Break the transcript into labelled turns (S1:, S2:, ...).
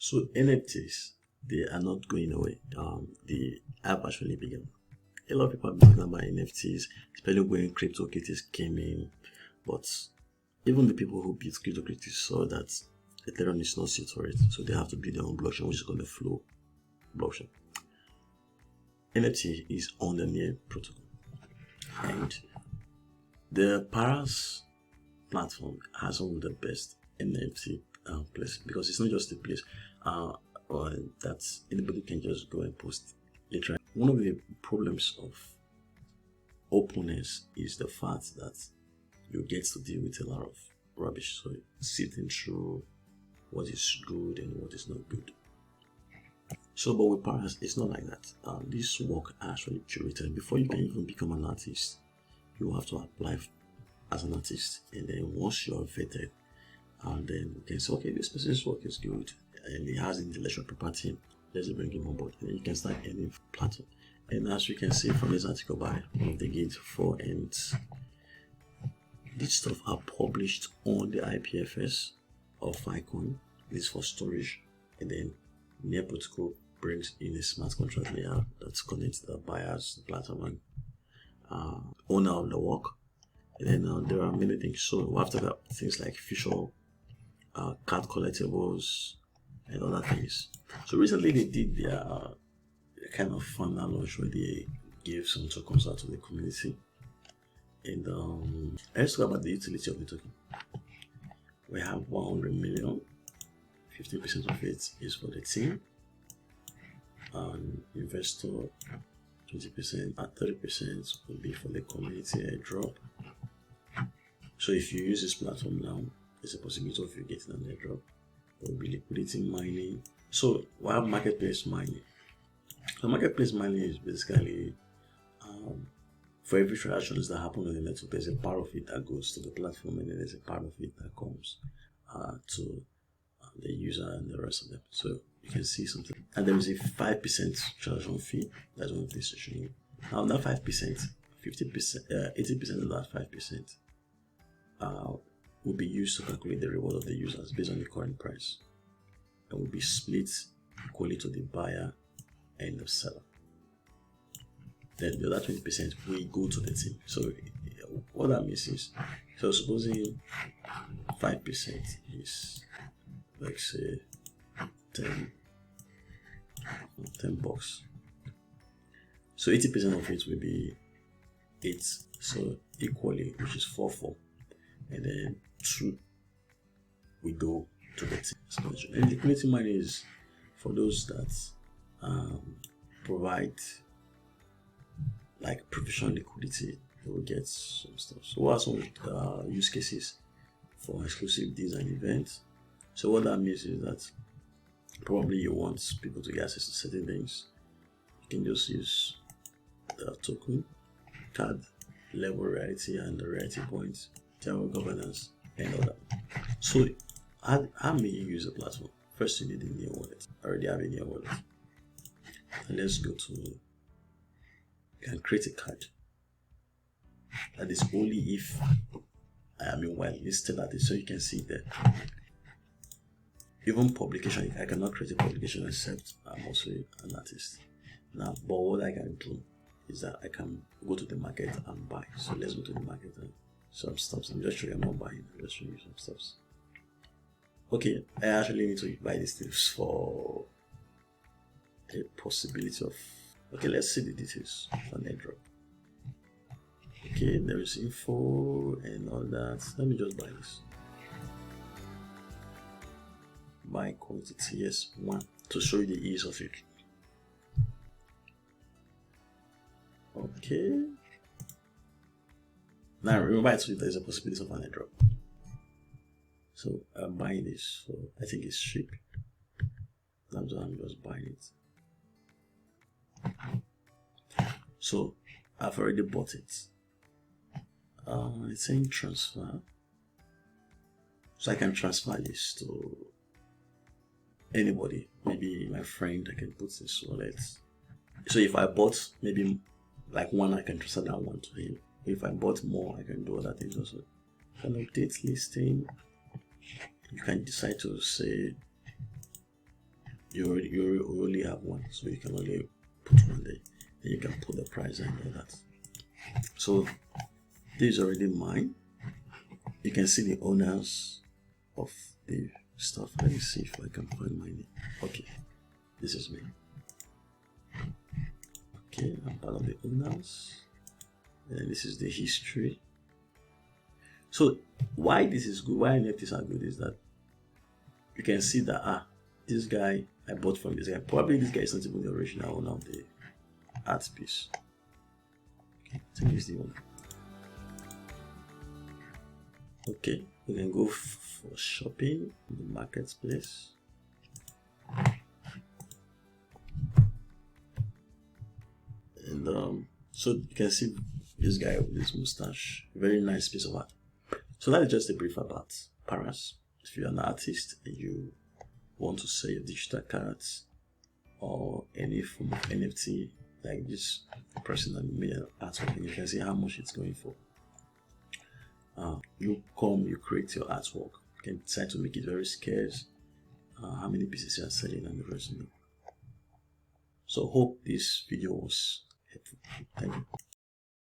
S1: So NFTs, they are not going away. They have actually begun. A lot of people have been talking about NFTs, especially when CryptoKitties came in. But even the people who built CryptoKitties saw that Ethereum is not suited for it, so they have to build their own blockchain, which is called the Flow blockchain. NFT is on the near protocol, and the Paras platform has one of the best NFT place, because it's not just a place that anybody can just go and post. Literally, one of the problems of openness is the fact that you get to deal with a lot of rubbish. So sifting through what is good and what is not good. So, but with Paras, it's not like that. This work actually curated. Before you can even become an artist, you have to apply as an artist, and then once you are vetted, and then you can say, okay, this person's work is good and he has intellectual property, let's bring him on board, and then you can start earning platinum. And as you can see from this article by one of the Gate 4, and these stuff are published on the IPFS of Filecoin. This is for storage, and then Near Protocol brings in a smart contract layer that connects the buyers, the platform, and owner of the work. And then there are many things. So we have to have things like official card collectibles and other things. So recently they did their kind of fun launch where they gave some tokens out to the community. And let's talk about the utility of the token. We have 100 million. 50% of it is for the team. Investor 20% and 30% will be for the community airdrop. So if you use this platform now, there's a possibility of you getting an airdrop. There will be liquidity mining. So we have marketplace mining. So marketplace mining is basically for every transactions that happen on the network, there's a part of it that goes to the platform, and then there's a part of it that comes to the user and the rest of them. So you can see something. And there is a 5% transaction fee. That's one of the session. Now that 5%, 50%, 80% of that 5% will be used to calculate the reward of the users based on the current price, and will be split equally to the buyer and the seller. Then the other 20% will go to the team. So what that means is, so supposing 5% is, like, say 10 bucks. So 80% of it will be 8. So equally, which is 4. And then 2 we go to the team. And liquidity mining is for those that provide like provision liquidity. They will get some stuff. So what are some use cases for exclusive design events? So what that means is that probably you want people to get access to certain things. You can just use the token, card, level reality, and the reality points, general governance, and all that. So how may you use the platform? First, you need a near wallet. I already have a near wallet. And let's go to, you can create a card. That is only if I am while listed at it, so you can see there. Even publication, I cannot create a publication except I'm also an artist. Now, but what I can do is that I can go to the market and buy. So let's go to the market and some stuff. I'm just showing you I'm not buying, I'm just showing you some stuff. Okay, I actually need to buy these things for a possibility of, okay, let's see the details on airdrop. Okay, there is info and all that. Let me just buy this. Buy quantity, yes, 1, to show you the ease of it. Okay. Now remember I told you there's a possibility of an airdrop. So I'm buying this, so I think it's cheap. That's why I'm just buying it. So I've already bought it. It's saying transfer. So I can transfer this to anybody. Maybe my friend, I can put this wallet. So if I bought maybe like 1, I can transfer that 1 to him. If I bought more, I can do other things also. Can update listing. You can decide to say you only have one, so you can only put one there. Then you can put the price and all that. So this is already mine. You can see the owners of the stuff. Let me see if I can find my name. Okay, this is me. Okay, I'm part of the owners. And this is the history. So why this is good, why NFTs are good is that you can see that this guy, I bought from this guy. Probably this guy is not even the original owner of the art piece. Okay, I think he's the owner. Okay, we can go for shopping in the marketplace. And so you can see this guy with this mustache. Very nice piece of art. So that is just a brief about Paras. If you're an artist and you want to sell your digital cards or any form of NFT like this person that made an artwork, and you can see how much it's going for. You create your artwork. You can decide to make it very scarce, how many pieces you are selling, and the rest of it. So hope this video was helpful. Thank you.